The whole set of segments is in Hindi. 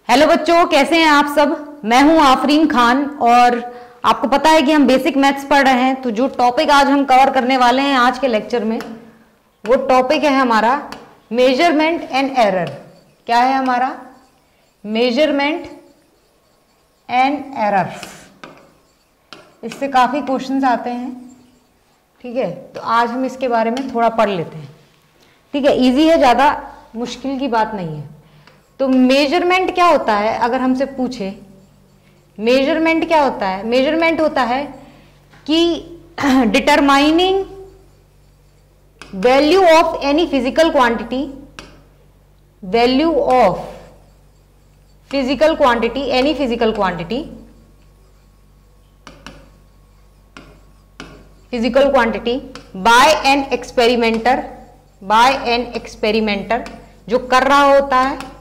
हेलो बच्चों, कैसे हैं आप सब। मैं हूं आफरीन खान और आपको पता है कि हम बेसिक मैथ्स पढ़ रहे हैं। तो जो टॉपिक आज हम कवर करने वाले हैं आज के लेक्चर में, वो टॉपिक है हमारा मेजरमेंट एंड एरर। क्या है हमारा? Measurement and error. इससे काफ़ी क्वेश्चंस आते हैं, ठीक है। तो आज हम इसके बारे में थोड़ा पढ़ लेते हैं, ठीक है। इजी है, ज़्यादा मुश्किल की बात नहीं है। तो मेजरमेंट क्या होता है? अगर हमसे पूछे मेजरमेंट क्या होता है, मेजरमेंट होता है कि determining value of any physical quantity, value of physical quantity, any physical quantity, physical quantity by an experimenter, by an experimenter जो कर रहा होता है,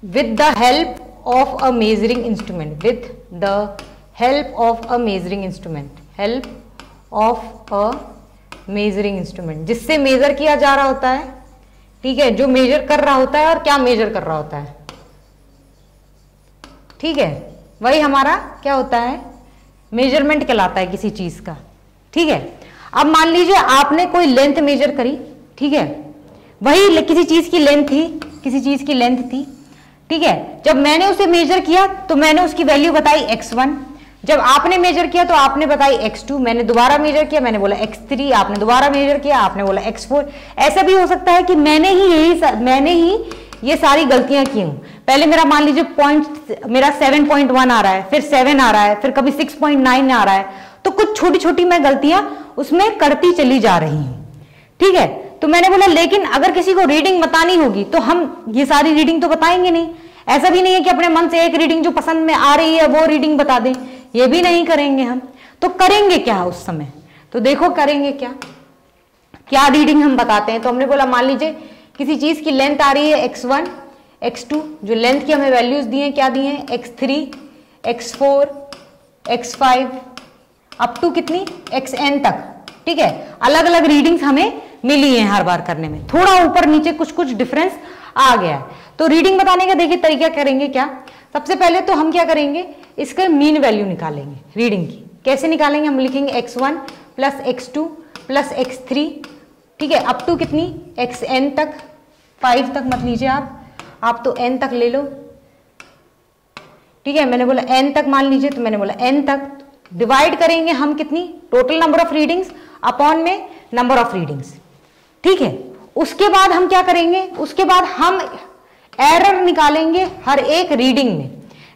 with the help of a measuring instrument, with the help of a measuring instrument, help of a measuring instrument, जिससे मेजर किया जा रहा होता है, ठीक है। जो मेजर कर रहा होता है और क्या मेजर कर रहा होता है, ठीक है, वही हमारा क्या होता है, मेजरमेंट कहलाता है किसी चीज का, ठीक है। अब मान लीजिए आपने कोई लेंथ मेजर करी, ठीक है, वही किसी चीज की लेंथ थी, किसी चीज की लेंथ थी, ठीक है। जब मैंने उसे मेजर किया तो मैंने उसकी वैल्यू बताई x1, जब आपने मेजर किया तो आपने बताई x2, मैंने दोबारा मेजर किया, मैंने बोला x3, आपने दोबारा मेजर किया, आपने बोला x4। ऐसा भी हो सकता है कि मैंने ही ये सारी गलतियां की हूं। पहले मेरा मान लीजिए पॉइंट मेरा 7.1 आ रहा है, फिर 7 आ रहा है, फिर कभी 6.9 आ रहा है, तो कुछ छोटी छोटी मैं गलतियां उसमें करती चली जा रही हूं, ठीक है। तो मैंने बोला लेकिन अगर किसी को रीडिंग बतानी होगी तो हम ये सारी रीडिंग तो बताएंगे नहीं। ऐसा भी नहीं है कि अपने मन से एक रीडिंग जो पसंद में आ रही है वो रीडिंग बता दें, ये भी नहीं करेंगे हम। तो करेंगे क्या उस समय? तो देखो करेंगे क्या, क्या रीडिंग हम बताते हैं। तो हमने बोला मान लीजिए किसी चीज की लेंथ आ रही है x1, x2, जो लेंथ की हमें वैल्यूज दी हैं, क्या दी हैं, x3, x4, x5 up to कितनी, xn तक, ठीक है। अलग अलग रीडिंग्स हमें मिली है हर बार करने में, थोड़ा ऊपर नीचे कुछ कुछ डिफरेंस आ गया है। तो रीडिंग बताने का देखिए तरीका करेंगे क्या। सबसे पहले तो हम क्या करेंगे, इसका मीन वैल्यू निकालेंगे रीडिंग की। कैसे निकालेंगे? हम लिखेंगे x1 plus x2 plus x3, ठीक है, अप टू कितनी, xn तक, 5 तक मत लीजिए आप तो n तक ले लो, ठीक है। मैंने बोला n तक मान लीजिए, तो मैंने बोला n तक डिवाइड करेंगे हम कितनी, total number of readings upon में नंबर ऑफ रीडिंग्स, ठीक है। उसके बाद हम क्या करेंगे, उसके बाद हम एरर निकालेंगे हर एक रीडिंग में।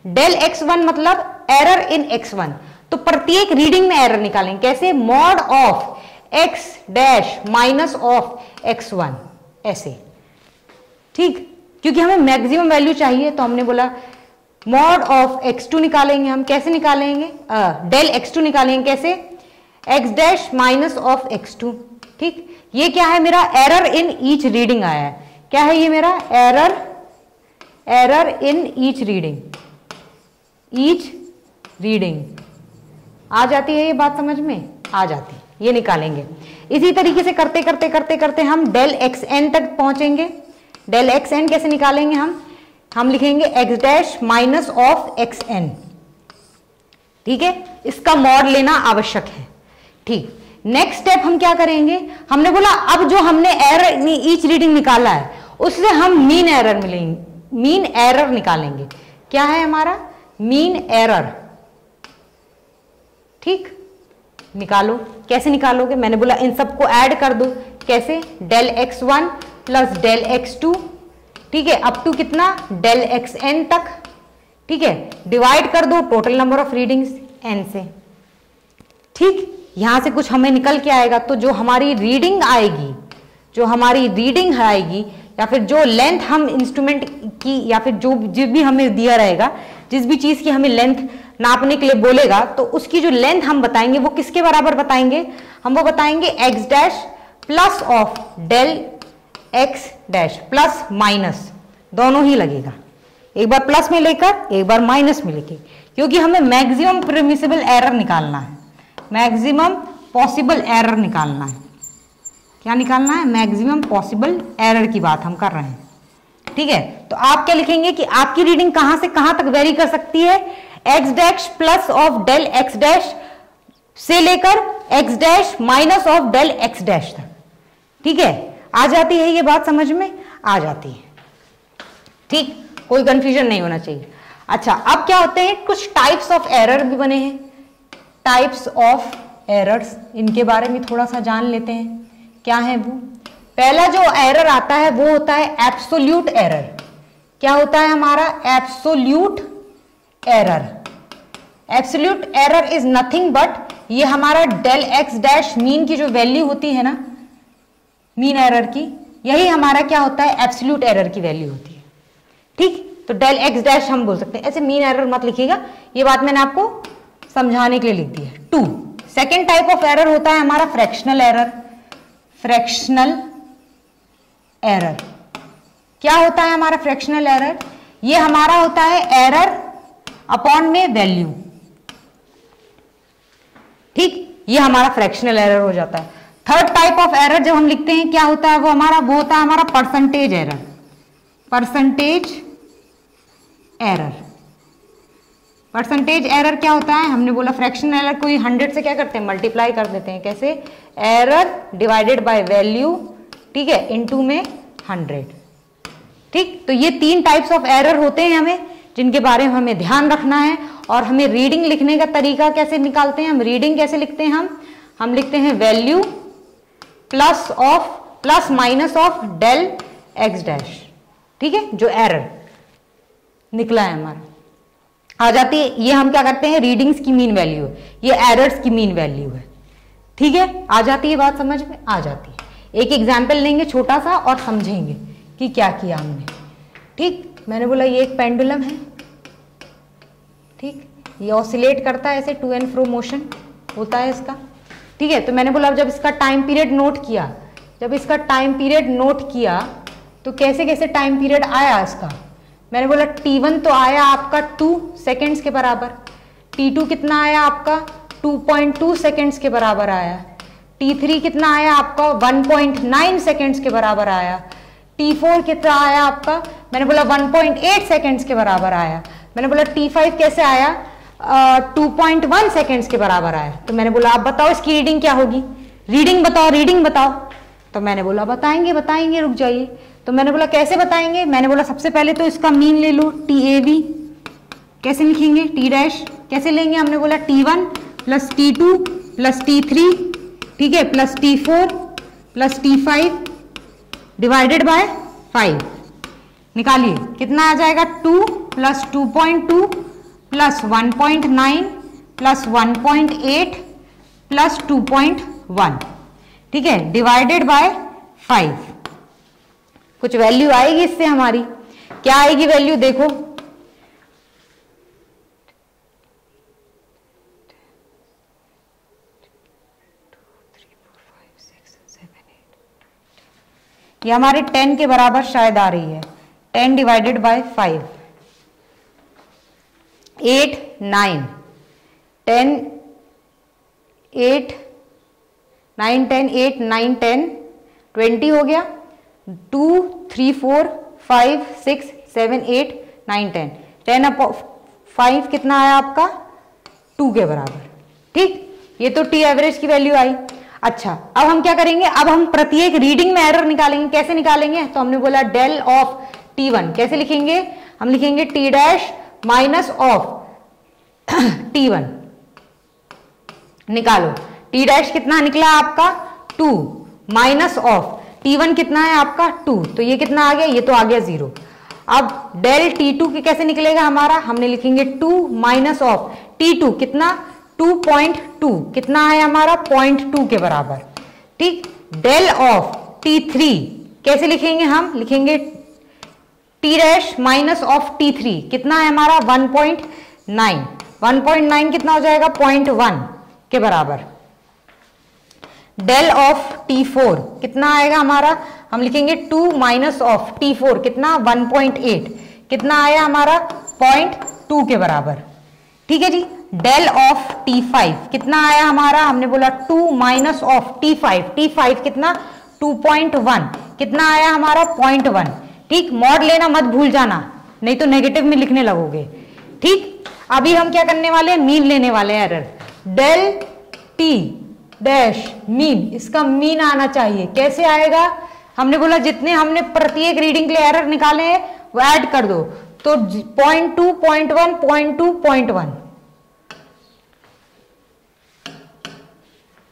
डेल x1 मतलब एरर इन x1, तो प्रत्येक रीडिंग में एरर निकालेंगे। कैसे? Mod of x dash minus of x1, ऐसे, ठीक। क्योंकि हमें मैक्सिमम वैल्यू चाहिए तो हमने बोला मॉड ऑफ x2 निकालेंगे हम। कैसे निकालेंगे? डेल x2 निकालेंगे। कैसे? x dash minus of x2, ठीक। ये क्या है मेरा, एरर इन ईच रीडिंग आया है। क्या है ये मेरा error in each reading, each reading आ जाती है ये बात समझ में आ जाती है, ये निकालेंगे। इसी तरीके से करते करते करते करते हम डेल xn तक पहुंचेंगे। डेल xn कैसे निकालेंगे हम लिखेंगे x dash minus of xn, ठीक है। इसका मॉड लेना आवश्यक है, ठीक। नेक्स्ट स्टेप हम क्या करेंगे, हमने बोला अब जो हमने एरर ईच रीडिंग निकाला है उससे हम मीन एरर निकालेंगे। क्या है हमारा मीन एरर, ठीक। निकालो। कैसे निकालोगे? मैंने बोला इन सबको ऐड कर दो। कैसे? Del x1 plus del x2, ठीक है, अप टू कितना, डेल xn तक, ठीक है। डिवाइड कर दो total number of readings n से, ठीक। यहां से कुछ हमें निकल के आएगा, तो जो हमारी रीडिंग आएगी, या फिर जो लेंथ हम इंस्ट्रूमेंट की, या फिर जो भी हमें दिया रहेगा, जिस भी चीज की हमें लेंथ नापने के लिए बोलेगा, तो उसकी जो लेंथ हम बताएंगे वो किसके बराबर बताएंगे, हम वो बताएंगे x dash plus of del x dash, plus minus दोनों ही लगेगा, एक बार प्लस में लेकर एक बार माइनस में लेके, क्योंकि हमें मैक्सिमम परमिसिबल एरर निकालना है, मैक्सिमम पॉसिबल एरर निकालना है। क्या निकालना है? मैक्सिमम पॉसिबल एरर की बात हम कर रहे हैं, ठीक है, तो आप क्या लिखेंगे कि आपकी रीडिंग कहां से कहां तक वेरी कर सकती है, x dash plus of del x dash से लेकर x dash minus of del x dash तक। ठीक है, आ जाती है ये बात समझ में, आ जाती है। ठीक, कोई कंफ्यूजन नहीं होना चाहिए। अच्छा, अब क्या होते हैं, कुछ टाइप्स ऑफ एरर भी बने हैं, टाइप्स ऑफ एरर्स, इनके बारे में थोड़ा सा जान लेते हैं। क्या है वो? पहला जो एरर आता है वो होता है एब्सोल्यूट एरर। क्या होता है हमारा? Absolute error. Absolute error is nothing but, ये हमारा डेल एक्स डैश मीन की जो वैल्यू होती है ना, मीन एरर की, यही हमारा क्या होता है, एब्सोल्यूट एरर की वैल्यू होती है। ठीक, तो डेल एक्स डैश हम बोल सकते हैं, ऐसे मीन एरर मत लिखिएगा, ये बात मैंने आपको समझाने के लिए लिख दी है। 2, सेकेंड टाइप ऑफ एरर होता है हमारा फ्रैक्शनल एरर। फ्रैक्शनल एरर क्या होता है हमारा फ्रैक्शनल एरर? ये हमारा होता है एरर अपॉन में वैल्यू। ठीक, ये हमारा फ्रैक्शनल एरर हो जाता है। थर्ड टाइप ऑफ एरर जब हम लिखते हैं क्या होता है वो होता है हमारा percentage error. Percentage error. Percentage error क्या होता है? हमने बोला फ्रैक्शन एरर को 100 से क्या करते हैं, मल्टीप्लाई कर देते हैं। कैसे? एरर डिवाइडेड बाय वैल्यू, ठीक है, इनटू में 100। ठीक, तो ये 3 टाइप्स ऑफ एरर होते हैं हमें, जिनके बारे में हमें ध्यान रखना है। और हमें रीडिंग लिखने का तरीका कैसे निकालते हैं, हम रीडिंग कैसे लिखते हैं, हम लिखते हैं value plus minus of del x dash. ठीक है, जो एरर निकला है हमारा आ जाती है, ये हम क्या करते हैं, रीडिंग्स की मीन वैल्यू है, ये एरर्स की मीन वैल्यू है। ठीक है, आ जाती है बात समझ में, आ जाती है। एक एग्जाम्पल लेंगे छोटा सा और समझेंगे कि क्या किया हमने। ठीक, मैंने बोला ये एक पेंडुलम है। ठीक, ये ऑसिलेट करता है, ऐसे टू एंड फ्रो मोशन होता है इसका। ठीक है, तो मैंने बोला जब इसका टाइम पीरियड नोट किया, जब इसका टाइम पीरियड नोट किया तो कैसे कैसे टाइम पीरियड आया इसका। मैंने बोला T1 तो आया आपका 2 सेकेंड्स के बराबर, T2 कितना आया आपका 2.2 सेकेंड्स के बराबर आया, T3 कितना आया आपका 1.9 सेकेंड्स के बराबर आया, T4 कितना आया आपका, मैंने बोला 1.8 सेकेंड्स के बराबर आया। मैंने बोला T5 कैसे आया, 2.1 सेकेंड्स के बराबर आया। तो मैंने बोला आप बताओ इसकी रीडिंग क्या होगी, रीडिंग बताओ, रीडिंग बताओ। तो मैंने बोला बताएंगे, रुक जाइए। तो मैंने बोला कैसे बताएंगे, मैंने बोला सबसे पहले तो इसका मीन ले लो, TAV कैसे लिखेंगे, T डैश कैसे लेंगे, हमने बोला T1 plus T2 plus T3, ठीक है, plus T4 plus T5 divided by 5। निकालिए कितना आ जाएगा, 2 प्लस 2.2 प्लस 1.9 प्लस 1.8 प्लस 2.1, ठीक है, डिवाइडेड बाय 5। कुछ वैल्यू आएगी इससे हमारी, क्या आएगी वैल्यू देखो, ये हमारे 10 के बराबर शायद आ रही है, 10 डिवाइडेड बाय 5, 8 9 10 8 9 10 8 9 10 20 हो गया, 2 3 4 5 6 7 8 9 10 10 अपॉन 5 कितना आया आपका 2 के बराबर। ठीक, ये तो टी एवरेज की वैल्यू आई। अच्छा, अब हम क्या करेंगे, अब हम प्रत्येक रीडिंग में एरर निकालेंगे। कैसे निकालेंगे, तो हमने बोला डेल ऑफ T1 कैसे लिखेंगे, हम लिखेंगे T dash minus of T1। निकालो, T डैश कितना निकला आपका 2 माइनस ऑफ T1 कितना है आपका 2, तो ये कितना आ गया, ये तो आ गया 0। अब डेल T2 के कैसे निकलेगा हमारा, हमने लिखेंगे 2 माइनस ऑफ T2 कितना 2.2, कितना है हमारा 0.2 के बराबर। ठीक, डेल ऑफ T3 कैसे लिखेंगे, हम लिखेंगे T dash minus of T3 कितना है हमारा 1.9, 1.9 कितना हो जाएगा 0.1 के बराबर। डेल ऑफ T4 कितना आएगा हमारा, हम लिखेंगे 2 माइनस ऑफ T4 कितना 1.8, कितना आया हमारा 0.2 के बराबर। ठीक है जी, डेल ऑफ T5 कितना आया हमारा, हमने बोला 2 माइनस ऑफ T5, T5 कितना 2.1, कितना आया हमारा 0.1। ठीक, मॉड लेना मत भूल जाना, नहीं तो नेगेटिव में लिखने लगोगे। ठीक, अभी हम क्या करने वाले हैं, मीन लेने वाले हैं error. Del T dash mean, इसका मीन आना चाहिए। कैसे आएगा, हमने बोला जितने हमने प्रत्येक रीडिंग के लिए एरर निकाले हैं वो ऐड कर दो। तो 0.2, 0.1, 0.2, 0.1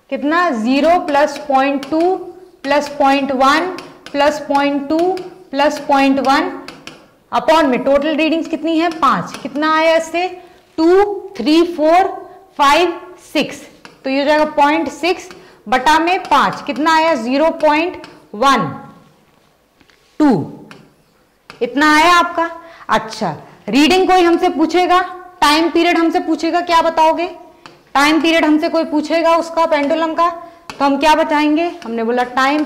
कितना, 0 plus 0.2 plus 0.1 plus 0.2 plus 0.1 upon में टोटल रीडिंग्स कितनी है, 5। कितना आया इससे, 2, 3, 4, 5, 6। तो ये हो जाएगा 0.6 बटा में 5, कितना आया 0.12, इतना आया आपका। अच्छा, रीडिंग कोई हमसे पूछेगा, टाइम पीरियड हमसे पूछेगा, क्या बताओगे, टाइम पीरियड हमसे कोई पूछेगा उसका पेंडुलम का, तो हम क्या बताएंगे, हमने बोला टाइम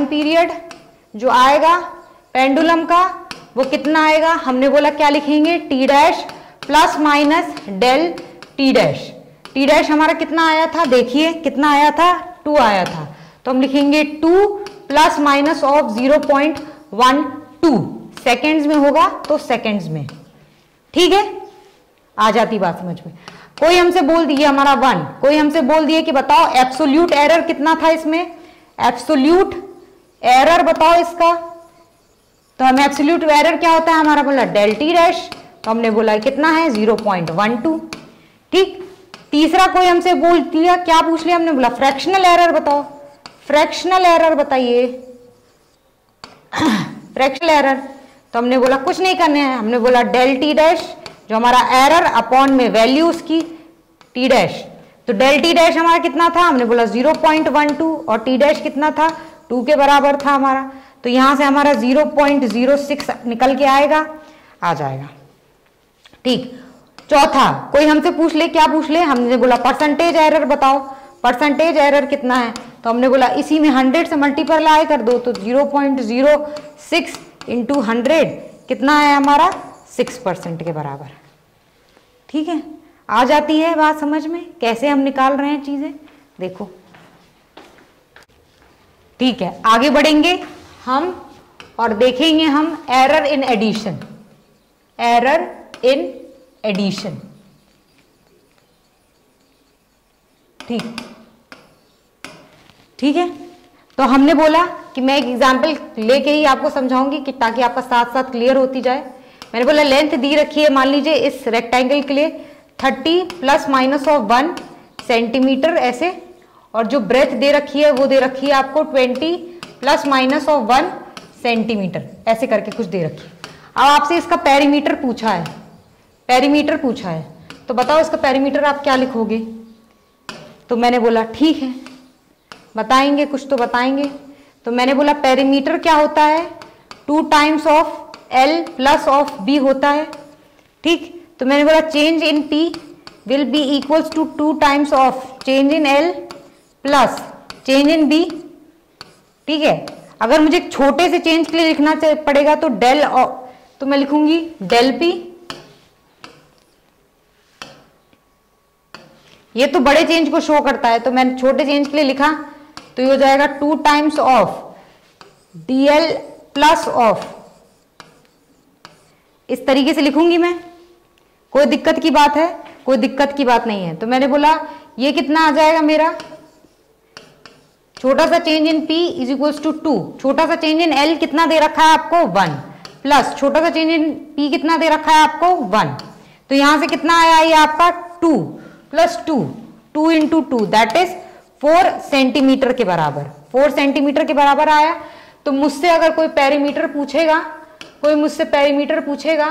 पीरियड जो आएगा पेंडुलम का वो कितना आएगा, हमने बोला क्या लिखेंगे, T dash plus minus del T dash. T dash हमारा कितना आया था, देखिए कितना आया था, 2 आया था, तो हम लिखेंगे 2 प्लस माइनस ऑफ 0.12, सेकेंड्स में होगा तो सेकेंड्स में। ठीक है, आ जाती बात समझ में। कोई हमसे बोल दिया हमारा 1, कोई हमसे बोल दिया कि बताओ एब्सोल्यूट एरर कितना था इसमें, एब्सोल्यूट एरर बताओ इसका, तो हम एब्सोल्यूट एरर क्या होता है हमारा, बोला डेल टी डैश, तो हमने बोला कितना है 0.12। ठीक, तीसरा कोई हमसे बोल दिया, क्या पूछ लिया हमने, बोला फ्रैक्शनल एरर बताओ, फ्रैक्शनल एरर बताइए फ्रैक्शनल एरर, तो हमने बोला कुछ नहीं करने हैं, हमने बोला डेल टी डैश जो हमारा एरर अपॉन में वैल्यू उसकी टी डैश, तो डेल टी डैश हमारा कितना था, हमने बोला 0.12 और टी डैश कितना था 2 के बराबर था हमारा, तो यहां से हमारा 0.06 निकल के आएगा, आ जाएगा। ठीक, चौथा कोई हमसे पूछ ले, क्या पूछ ले, हमने बोला परसेंटेज एरर बताओ, परसेंटेज एरर कितना है, तो हमने बोला इसी में 100 से मल्टीप्लाई कर दो, तो 0.06 इंटू 100 कितना है हमारा 6% के बराबर। ठीक है, आ जाती है बात समझ में, कैसे हम निकाल रहे हैं चीजें, देखो। ठीक है, आगे बढ़ेंगे हम और देखेंगे हम error in addition, error in addition. ठीक है, तो हमने बोला कि मैं एक एग्जांपल लेके ही आपको समझाऊंगी कि ताकि आपका साथ साथ क्लियर होती जाए। मैंने बोला लेंथ दी रखी है, मान लीजिए इस रेक्टेंगल के लिए 30 प्लस माइनस ऑफ 1 सेंटीमीटर ऐसे, और जो ब्रेथ दे रखी है वो दे रखी है आपको 20 प्लस माइनस ऑफ 1 सेंटीमीटर ऐसे करके कुछ दे रखी है। अब आपसे इसका पेरीमीटर पूछा है, पेरीमीटर पूछा है, तो बताओ इसका पेरीमीटर आप क्या लिखोगे, तो मैंने बोला ठीक है बताएंगे, कुछ तो बताएंगे। तो मैंने बोला पेरीमीटर क्या होता है, 2 times of L plus of B होता है। ठीक, तो मैंने बोला change in P will be equals to 2 times of change in L plus change in B. ठीक है, अगर मुझे छोटे से चेंज के लिए लिखना पड़ेगा तो डेल, तो मैं लिखूंगी डेल पी। ये तो बड़े चेंज को शो करता है, तो मैंने छोटे चेंज के लिए लिखा, तो ये हो जाएगा 2 times of dl plus of, इस तरीके से लिखूंगी मैं। कोई दिक्कत की बात है, कोई दिक्कत की बात नहीं है। तो मैंने बोला ये कितना आ जाएगा मेरा, छोटा सा change in p is equals to 2, छोटा सा चेंज इन l कितना दे रखा है आपको 1, प्लस छोटा सा चेंज इन p कितना दे रखा है आपको 1, तो यहां से कितना आया ये आपका 2 plus 2 into 2 that is 4 centimetre के बराबर, 4 सेंटीमीटर के बराबर आया। तो मुझसे अगर कोई पेरीमीटर पूछेगा, कोई मुझसे पेरीमीटर पूछेगा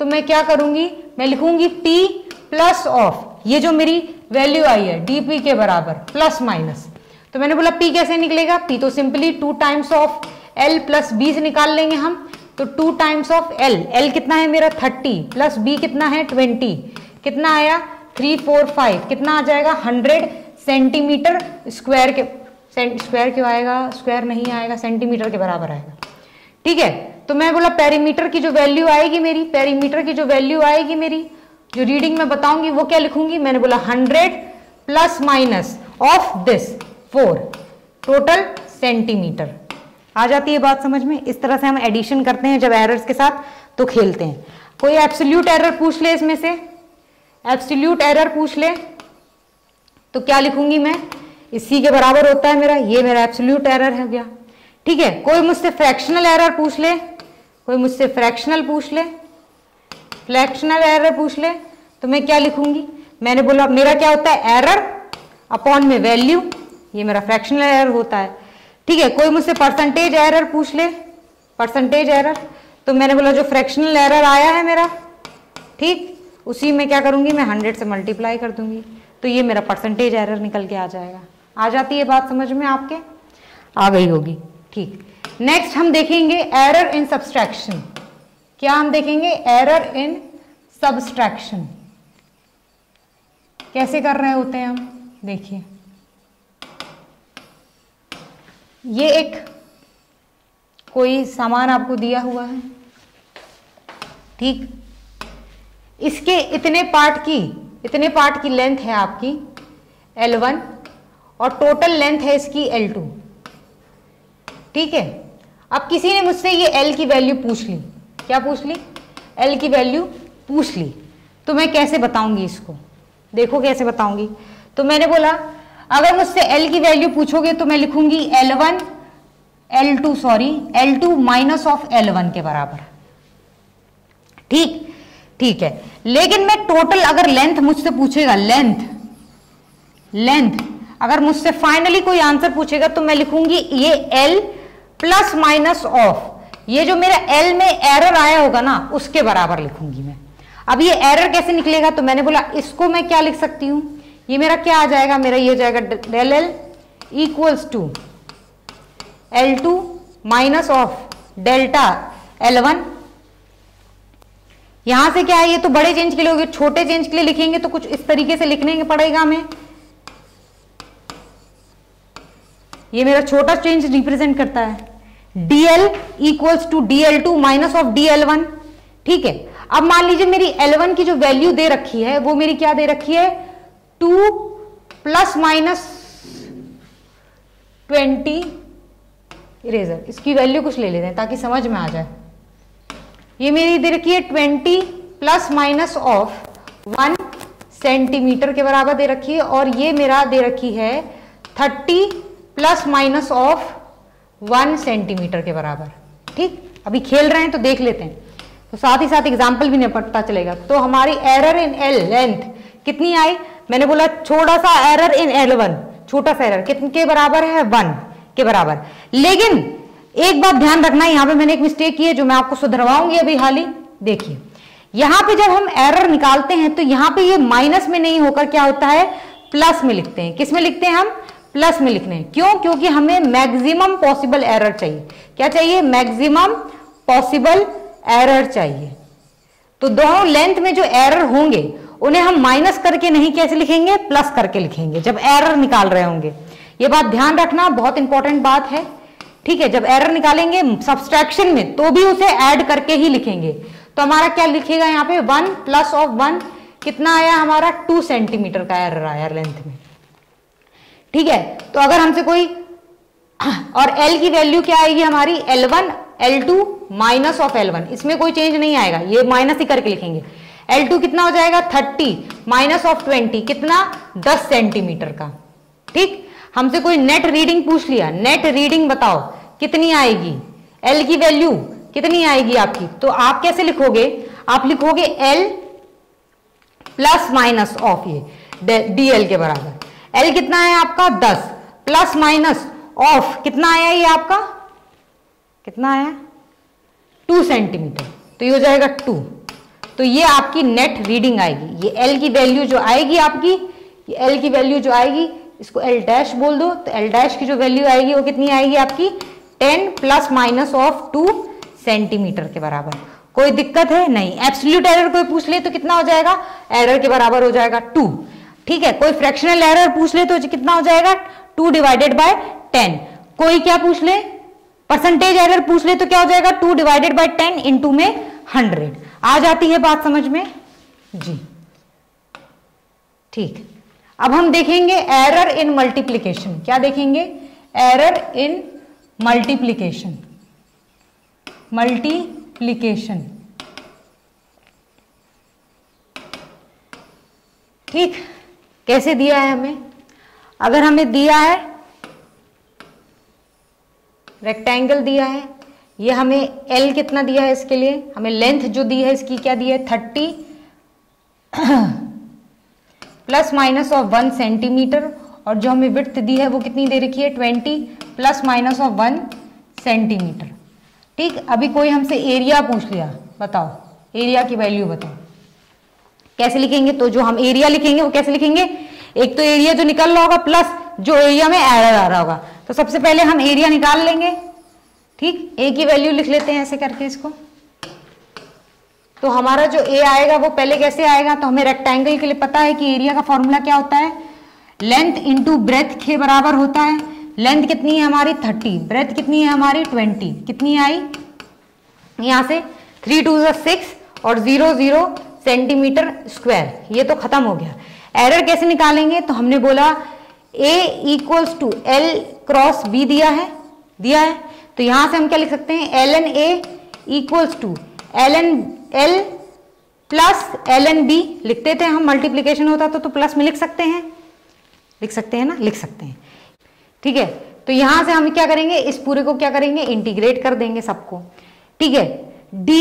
तो मैं क्या करूंगी, मैं लिखूंगी p प्लस ऑफ ये जो मेरी वैल्यू आई है dp के बराबर प्लस माइनस। तो मैंने बोला p कैसे निकलेगा, p तो simply 2 times of l plus b से निकाल लेंगे हम, तो 2 टाइम्स ऑफ l कितना है मेरा 30 प्लस b कितना है 20, कितना आया 3 4 5, कितना आ जाएगा 100 सेंटीमीटर स्क्वायर के, स्क्वायर क्यों आएगा, स्क्वायर नहीं आएगा, सेंटीमीटर के बराबर आएगा। ठीक है, तो मैं बोला पेरीमीटर की जो वैल्यू आएगी मेरी, पेरीमीटर की जो वैल्यू आएगी मेरी, जो रीडिंग में बताऊंगी वो क्या लिखूंगी, मैंने बोला 100 plus minus of this 4 total centimetre. आ जाती है बात समझ में? इस तरह से हम एडिशन करते हैं जब एरर्स के साथ तो खेलते हैं। कोई एब्सोल्यूट एरर पूछ ले, इसमें से एब्सोल्यूट एरर पूछ ले तो क्या लिखूंगी मैं? इसी के बराबर होता है मेरा, ये मेरा एब्सोल्यूट एरर हो गया। ठीक है, कोई मुझसे फ्रैक्शनल एरर पूछ ले, कोई मुझसे फ्रैक्शनल पूछ ले, फ्रैक्शनल एरर पूछ ले तो मैं क्या लिखूंगी? मैंने बोला मेरा क्या होता है? एरर अपॉन में वैल्यू, ये मेरा फ्रैक्शनल एरर होता है। ठीक है, कोई मुझसे परसेंटेज एरर पूछ ले, परसेंटेज एरर, तो मैंने बोला जो फ्रैक्शनल एरर आया है मेरा, ठीक, उसी में क्या करूंगी मैं? 100 से मल्टीप्लाई कर दूंगी, तो ये मेरा परसेंटेज एरर निकल के आ जाएगा। आ जाती है बात समझ में आपके? आ गई होगी। ठीक, नेक्स्ट हम देखेंगे एरर इन सब्सट्रैक्शन। क्या हम देखेंगे? एरर इन सब्सट्रैक्शन कैसे कर रहे होते हैं हम, देखिए। ये एक कोई सामान आपको दिया हुआ है, ठीक, इसके इतने पार्ट की लेंथ है आपकी L1 और टोटल लेंथ है इसकी L2। ठीक है, अब किसी ने मुझसे ये L की वैल्यू पूछ ली, क्या पूछ ली? L की वैल्यू पूछ ली, तो मैं कैसे बताऊंगी इसको? देखो कैसे बताऊंगी। तो मैंने बोला अगर मुझसे L की वैल्यू पूछोगे तो मैं लिखूंगी L2 माइनस ऑफ L1 के बराबर। ठीक है, लेकिन मैं टोटल अगर लेंथ मुझसे पूछेगा, लेंथ अगर मुझसे फाइनली कोई आंसर पूछेगा तो मैं लिखूंगी ये L प्लस माइनस ऑफ, ये जो मेरा L में एरर आया होगा ना उसके बराबर लिखूंगी मैं। अब ये एरर कैसे निकलेगा? तो मैंने बोला इसको मैं क्या लिख सकती हूं? ये मेरा क्या आ जाएगा? मेरा ये जाएगा del L equals to L2 minus of delta L1। यहां से क्या है? ये तो बड़े चेंज के लिए होगी, छोटे चेंज के लिए लिखेंगे तो कुछ इस तरीके से लिखने पड़ेगा हमें। ये मेरा छोटा चेंज रिप्रेजेंट करता है DL equals to DL2 minus of DL1। ठीक है, अब मान लीजिए मेरी L1 की जो वैल्यू दे रखी है वो मेरी क्या दे रखी है? 2 प्लस माइनस 20, इरेजर, इसकी वैल्यू कुछ ले लेते हैं ताकि समझ में आ जाए। ये मेरी दे रखी है 20 प्लस माइनस ऑफ 1 सेंटीमीटर के बराबर दे रखी है, और ये मेरा दे रखी है 30 प्लस माइनस ऑफ 1 सेंटीमीटर के बराबर। ठीक, अभी खेल रहे हैं तो देख लेते हैं, तो साथ ही साथ एग्जाम्पल भी नहीं पता चलेगा। तो हमारी एरर इन L लेंथ कितनी आई? मैंने बोला छोटा सा एरर इन L1, छोटा सा एरर कितने के बराबर है? 1 के बराबर। लेकिन एक बात ध्यान रखना, यहां पे मैंने एक मिस्टेक की है जो मैं आपको सुधरवाऊंगी अभी हाल ही। देखिए यहां पे जब हम एरर निकालते हैं तो यहां पे ये माइनस में नहीं होकर क्या होता है? प्लस में लिखते हैं। किस में लिखते हैं हम? प्लस में लिखते हैं। क्यों? क्योंकि हमें मैक्सिमम पॉसिबल एरर चाहिए। क्या चाहिए? मैक्सिमम पॉसिबल एरर चाहिए। तो दोनों लेंथ में जो एरर होंगे उन्हें हम माइनस करके नहीं कैसे लिखेंगे? प्लस करके लिखेंगे जब एरर निकाल रहे होंगे। ये बात ध्यान रखना, बहुत इंपॉर्टेंट बात है। ठीक है, जब एरर निकालेंगे सब्सट्रैक्शन में तो भी उसे ऐड करके ही लिखेंगे। तो हमारा क्या लिखेगा यहाँ पे? 1 प्लस ऑफ 1 कितना आया हमारा? 2 सेंटीमीटर का एरर आया लेंथ में। ठीक है, तो अगर हमसे कोई, और L की वैल्यू क्या आएगी हमारी? L1 L2 minus of L1, इसमें कोई चेंज नहीं आएगा, ये माइनस ही करके लिखेंगे। L2 कितना हो जाएगा? 30 माइनस ऑफ 20 कितना? 10 सेंटीमीटर का। ठीक, हमसे कोई नेट रीडिंग पूछ लिया, नेट रीडिंग बताओ कितनी आएगी? L की वैल्यू कितनी आएगी आपकी? तो आप कैसे लिखोगे? आप लिखोगे L प्लस माइनस ऑफ ये DL के बराबर। L कितना है आपका? 10 प्लस माइनस ऑफ कितना आया? ये आपका कितना आया? 2 सेंटीमीटर, तो ये हो जाएगा 2। तो ये आपकी नेट रीडिंग आएगी। ये L की वैल्यू जो आएगी आपकी, ये L की वैल्यू जो आएगी, इसको L डैश बोल दो, तो L डैश की जो वैल्यू आएगी वो कितनी आएगी आपकी? 10 प्लस माइनस ऑफ 2 सेंटीमीटर के बराबर। कोई दिक्कत है? नहीं। एब्सोल्यूट एरर कोई पूछ ले तो कितना हो जाएगा? एरर के बराबर हो जाएगा 2। ठीक है, कोई फ्रैक्शनल एरर पूछ ले तो कितना हो जाएगा? 2 डिवाइडेड बाय 10। कोई क्या पूछ ले? परसेंटेज एरर पूछ ले तो क्या हो जाएगा? 2 डिवाइडेड बाय 10 इंटू में 100। आ जाती है बात समझ में जी? ठीक, अब हम देखेंगे एरर इन मल्टीप्लिकेशन। क्या देखेंगे? एरर इन मल्टीप्लिकेशन, ठीक। कैसे दिया है हमें? अगर हमें दिया है रेक्टेंगल दिया है, ये हमें L कितना दिया है, इसके लिए हमें लेंथ जो दी है इसकी क्या दी है 30 प्लस माइनस ऑफ 1 सेंटीमीटर, और जो हमें विड्थ दी है वो कितनी दे रखी है 20 प्लस माइनस ऑफ 1 सेंटीमीटर। ठीक, अभी कोई हमसे एरिया पूछ लिया, बताओ एरिया की वैल्यू बताओ, कैसे लिखेंगे? तो जो हम एरिया लिखेंगे वो कैसे लिखेंगे? एक तो एरिया जो निकल रहा होगा प्लस जो एरिया में एरर आ रहा होगा, तो सबसे पहले हम एरिया निकाल लेंगे। ठीक, ए की वैल्यू लिख लेते हैं ऐसे करके इसको। तो हमारा जो ए आएगा वो पहले कैसे आएगा? तो हमें रेक्टेंगल के लिए पता है कि एरिया का फॉर्मूला क्या होता है, लेंथ इंटू ब्रेथ के बराबर होता है। लेंथ कितनी है हमारी 30, ब्रेथ कितनी है हमारी 20, कितनी आई यहां से 3 2 6 और 0 0 सेंटीमीटर स्क्वायर, ये तो खत्म हो गया। एरर कैसे निकालेंगे? तो हमने बोला A equals to L cross B दिया है, तो यहां से हम क्या लिख सकते हैं ln A equals to ln L plus ln B लिखते थे हम, मल्टीप्लीकेशन होता तो प्लस में लिख सकते हैं ना, लिख सकते हैं। ठीक है, तो यहां से हम क्या करेंगे, इस पूरे को क्या करेंगे इंटीग्रेट कर देंगे सबको। ठीक है, D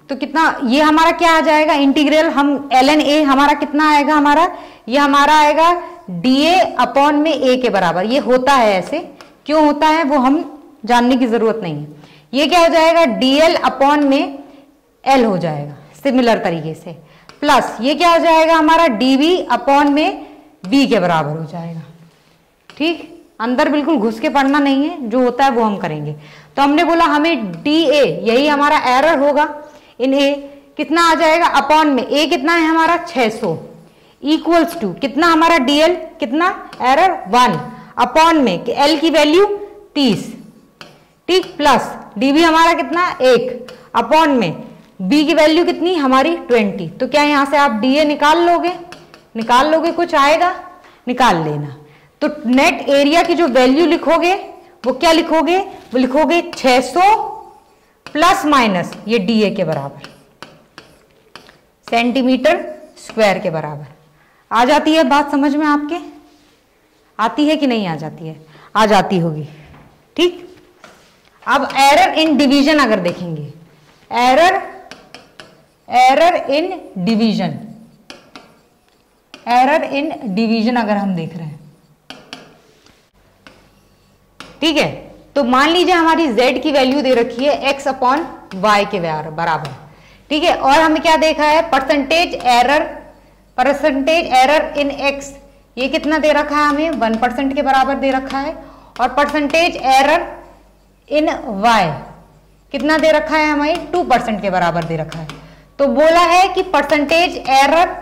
तो कितना, ये हमारा क्या आ जाएगा इंटीग्रल, हम ln A हमारा कितना आएगा, ये हमारा आएगा dA अपॉन में A के बराबर। ये होता है ऐसे, क्यों होता है वो हम जानने की जरूरत नहीं है। ये क्या हो जाएगा dl अपॉन में L हो जाएगा सिमिलर तरीके से, प्लस ये क्या हो जाएगा हमारा dV अपॉन में V के बराबर हो जाएगा। ठीक, अंदर बिल्कुल घुस के पढ़ना नहीं है, जो होता है वो हम करेंगे। तो हमने बोला हमें dA, यही हमारा एरर होगा इन A, कितना आ जाएगा अपॉन में A कितना है हमारा 600 इक्वल्स टू कितना हमारा dl कितना एरर 1 अपॉन में L की वैल्यू 30। ठीक, प्लस dV हमारा कितना 1 अपॉन में B की वैल्यू कितनी हमारी 20। तो क्या यहां से आप dA निकाल लोगे, कुछ आएगा निकाल लेना। तो नेट एरिया की जो वैल्यू लिखोगे वो क्या लिखोगे, वो लिखोगे 600 प्लस माइनस ये dA के बराबर सेंटीमीटर स्क्वायर के बराबर। आ जाती है बात समझ में आपके? आती है कि नहीं आ जाती है? आ जाती होगी। ठीक, अब एरर इन डिवीजन अगर देखेंगे, एरर इन डिवीजन अगर हम देख रहे हैं, ठीक है, तो मान लीजिए हमारी z की वैल्यू दे रखी है x अपॉन y के बराबर। ठीक है, और हमें क्या देखा है परसेंटेज एरर इन x, ये कितना दे रखा है हमें 1% के बराबर दे रखा है, और परसेंटेज एरर इन y कितना दे रखा है हमें 2% के बराबर दे रखा है। तो बोला है कि परसेंटेज एरर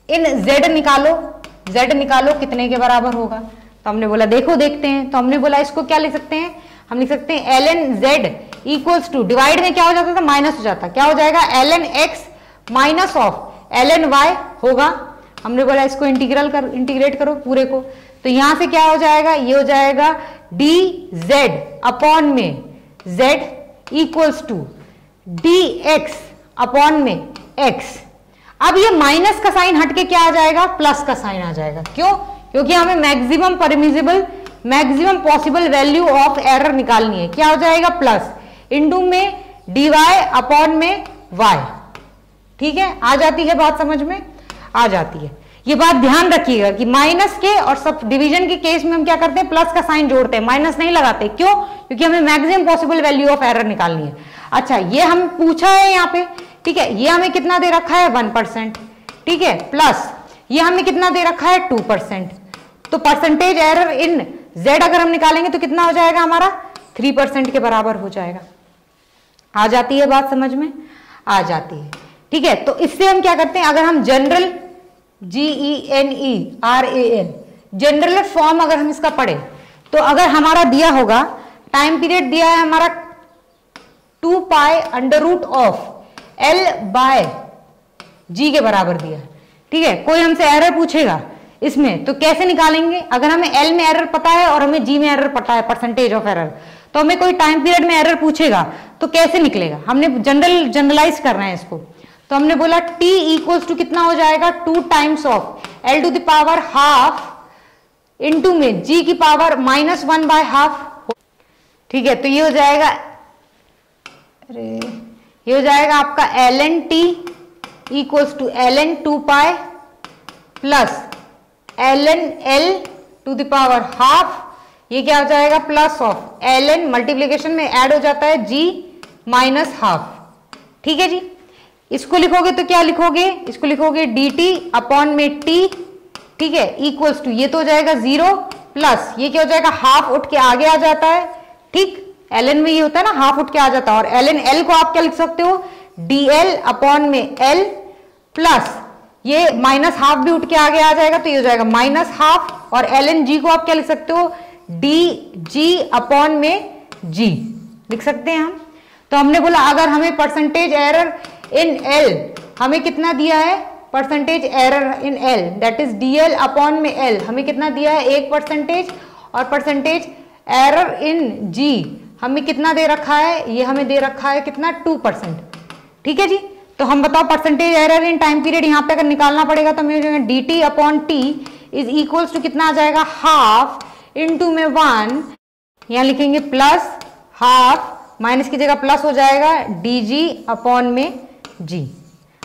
इन z निकालो कितने के बराबर होगा। तो हमने बोला देखो देखते हैं, तो हमने बोला इसको क्या लिख सकते हैं, हम लिख सकते हैं ln z equals to, divide में क्या हो जाता था माइनस हो जाता, क्या हो जाएगा ln x minus of ln y होगा। हमने बोला इसको इंटीग्रेट करो पूरे को, तो यहां से क्या हो जाएगा, ये हो जाएगा dz अपॉन में z equals to dx upon में x। अब ये माइनस का साइन हटके क्या आ जाएगा, प्लस का साइन आ जाएगा। क्यों? क्योंकि हमें maximum possible value of error निकालनी है। क्या हो जाएगा प्लस इंटू में dy अपॉन में y। ठीक है, आ जाती है बात समझ में? आ जाती है। ये बात ध्यान रखिएगा कि माइनस के और सब डिवीजन के केस में हम क्या करते हैं, प्लस का साइन जोड़ते हैं, माइनस नहीं लगाते। क्यों? क्योंकि हमें maximum possible value of error निकालनी है। अच्छा, ये हम पूछा है यहाँ पे, ठीक है, ये हमें कितना दे रखा है 1%, ठीक है, प्लस ये हमें कितना दे रखा है 2%। तो परसेंटेज एरर इन z अगर हम निकालेंगे तो कितना हो जाएगा हमारा 3% के बराबर हो जाएगा। आ जाती है बात समझ में? आ जाती है। ठीक है, तो इससे हम क्या करते हैं, अगर हम जनरल GENERAL जनरल फॉर्म अगर हम इसका पढ़े, तो अगर हमारा दिया होगा टाइम पीरियड दिया है हमारा 2 pi under root of L by G के बराबर दिया है। ठीक है, कोई हमसे एरर पूछेगा इसमें, तो कैसे निकालेंगे? अगर हमें एल में एरर पता है और हमें जी में एरर पता है, परसेंटेज ऑफ एरर, तो हमें कोई टाइम पीरियड में एरर पूछेगा तो कैसे निकलेगा? हमने जनरलाइज करना है इसको, तो हमने बोला t इक्वल्स टू कितना हो जाएगा, 2 times of l to the power half into में g की पावर -1/2। ठीक है, तो ये हो जाएगा, अरे ये हो जाएगा आपका ln t equals to ln 2 pi plus ln l to the power half, ये क्या हो जाएगा प्लस ऑफ ln मल्टीप्लीकेशन में ऐड हो जाता है g माइनस हाफ। ठीक है जी, इसको लिखोगे तो क्या लिखोगे, इसको लिखोगे dt अपॉन में t, ठीक है, इक्वल्स टू ये तो हो जाएगा 0 प्लस ये क्या हो जाएगा, हाफ उठ के आगे आ जाता है। ठीक, ln में ये होता है ना, हाफ उठ के आ जाता है, और ln l को आप क्या लिख सकते हो, dl अपॉन में l प्लस ये माइनस हाफ भी उठ के आगे आ जाएगा, तो ये हो जाएगा माइनस हाफ, और ln g को आप क्या लिख सकते हो, dg अपॉन में g लिख सकते हैं हम। तो हमने बोला अगर हमें परसेंटेज एरर इन l हमें कितना दिया है, percentage error in l that is dl upon में l हमें कितना दिया है 1%, और परसेंटेज एरर इन g हमें कितना दे रखा है, ये हमें दे रखा है कितना 2%। ठीक है जी, तो हम बताओ percentage error in time period यहाँ पे अगर निकालना पड़ेगा तो हमें dt upon T is equals to कितना आ जाएगा, हाफ इंटू में 1, यहाँ लिखेंगे प्लस हाफ, माइनस की जगह प्लस हो जाएगा dg अपॉन में g।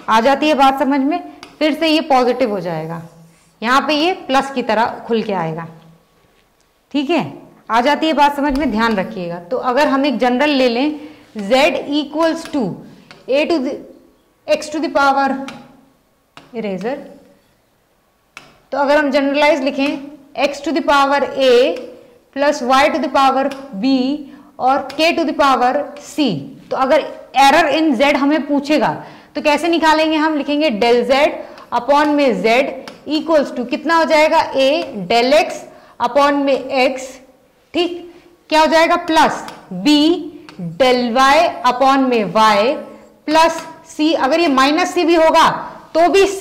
आ जाती है बात समझ में? फिर से ये पॉजिटिव हो जाएगा, यहाँ पे ये प्लस की तरह खुल के आएगा। ठीक है, आ जाती है बात समझ में, ध्यान रखिएगा। तो अगर हम एक जनरल ले लें, z equals to a to x to the power eraser, तो अगर हम जनरलाइज लिखें x to the power a plus y to the power b और k to the power c, तो अगर एरर इन z हमें पूछेगा तो कैसे निकालेंगे हम, लिखेंगे डेल z अपॉन में z इक्वल्स टू कितना हो जाएगा, a डेल x अपॉन में x, ठीक, क्या हो जाएगा plus b del y upon में y प्लस c, अगर ये माइनस c भी होगा तो भी c,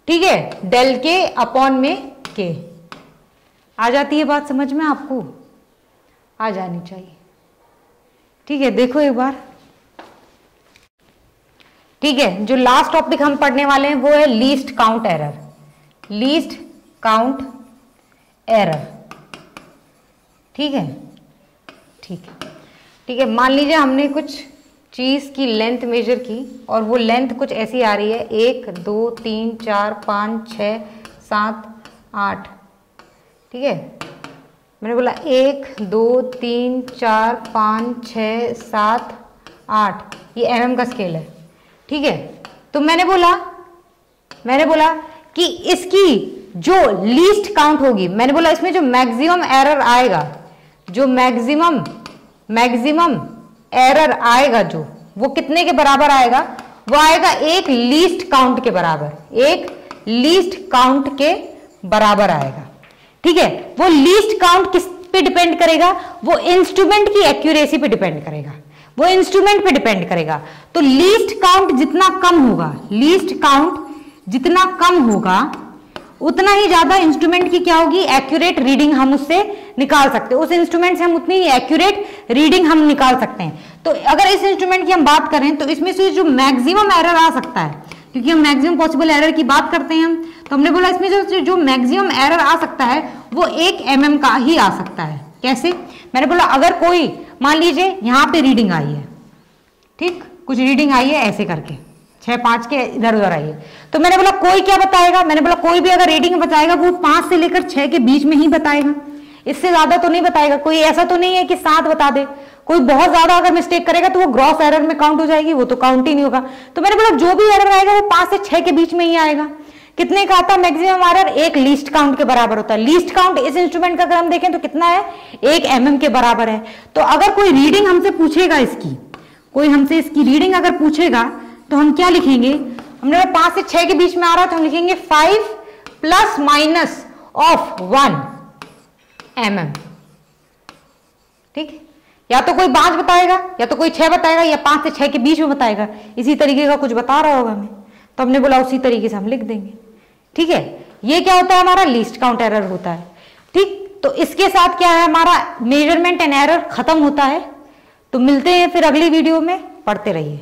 ठीक है, डेल k अपॉन में k। आ जाती है बात समझ में? आपको आ जानी चाहिए। ठीक है, देखो एक बार। ठीक है, जो लास्ट टॉपिक हम पढ़ने वाले हैं वो है least count error. Least count error, ठीक है, ठीक है, ठीक है। मान लीजिए हमने कुछ चीज की लेंथ मेजर की और वो लेंथ कुछ ऐसी आ रही है, 1 2 3 4 5 6 7 8, ठीक है। मैंने बोला 1 2 3 4 5 6 7 8, ये mm का स्केल है, ठीक है। तो मैंने बोला कि इसकी जो लीस्ट काउंट होगी, मैंने बोला इसमें जो मैक्सिमम एरर आएगा, जो मैक्सिमम एरर आएगा, जो वो कितने के बराबर आएगा, वो आएगा एक लीस्ट काउंट के बराबर, एक लीस्ट काउंट के बराबर आएगा, ठीक है। वो लीस्ट काउंट किस पे डिपेंड करेगा, वो इंस्ट्रूमेंट की एक्यूरेसी पे डिपेंड करेगा, वो इंस्ट्रूमेंट पे डिपेंड करेगा। तो लीस्ट काउंट जितना कम होगा, लीस्ट काउंट जितना कम होगा उतना ही ज्यादा इंस्ट्रूमेंट की क्या होगी, एक्यूरेट रीडिंग हम उससे निकाल सकते हैं। उस इंस्ट्रूमेंट से हम उतनी ही एक्यूरेट रीडिंग हम निकाल सकते हैं। तो अगर इस इंस्ट्रूमेंट की हम बात करें तो इसमें से जो मैक्सिमम एरर आ सकता है, क्योंकि हम मैक्सिमम पॉसिबल एरर की बात करते हैं हम, तो हमने बोला इसमें जो मैक्सिमम एरर आ सकता है वो 1 mm का ही आ सकता है। कैसे? मैंने बोला अगर कोई मान लीजिए यहाँ पे रीडिंग आई है, ठीक, कुछ रीडिंग आई है ऐसे करके 6 5 के इधर उधर आई है, तो मैंने बोला कोई क्या बताएगा, मैंने बोला कोई भी अगर रीडिंग बताएगा वो 5 से लेकर 6 के बीच में ही बताएगा, इससे ज्यादा तो नहीं बताएगा। कोई ऐसा तो नहीं है कि 7 बता दे, कोई बहुत ज्यादा अगर मिस्टेक करेगा तो वो ग्रॉस एरर में काउंट हो जाएगी, वो तो काउंट ही नहीं होगा। तो मैंने बोला जो भी एरर आएगा वो 5 से 6 के बीच में ही आएगा। कितने का आता है मैक्सिमम एरर? एक लीस्ट काउंट के बराबर होता है। लीस्ट काउंट इस इंस्ट्रूमेंट का अगर हम देखें तो कितना है, 1 mm के बराबर है। तो अगर कोई रीडिंग हमसे पूछेगा, कोई हमसे इसकी रीडिंग अगर पूछेगा तो हम क्या लिखेंगे, हमने 5 से 6 के बीच में आ रहा है तो हम लिखेंगे 5 प्लस माइनस ऑफ 1 mm, ठीक। या तो कोई 5 बताएगा, या तो कोई 6 बताएगा, या 5 से 6 के बीच में बताएगा, इसी तरीके का कुछ बता रहा होगा हमें, तो हमने बोला उसी तरीके से हम लिख देंगे, ठीक है। ये क्या होता है हमारा लीस्ट काउंट एरर होता है। ठीक, तो इसके साथ क्या है हमारा मेजरमेंट एंड एरर खत्म होता है। तो मिलते हैं फिर अगली वीडियो में, पढ़ते रहिए।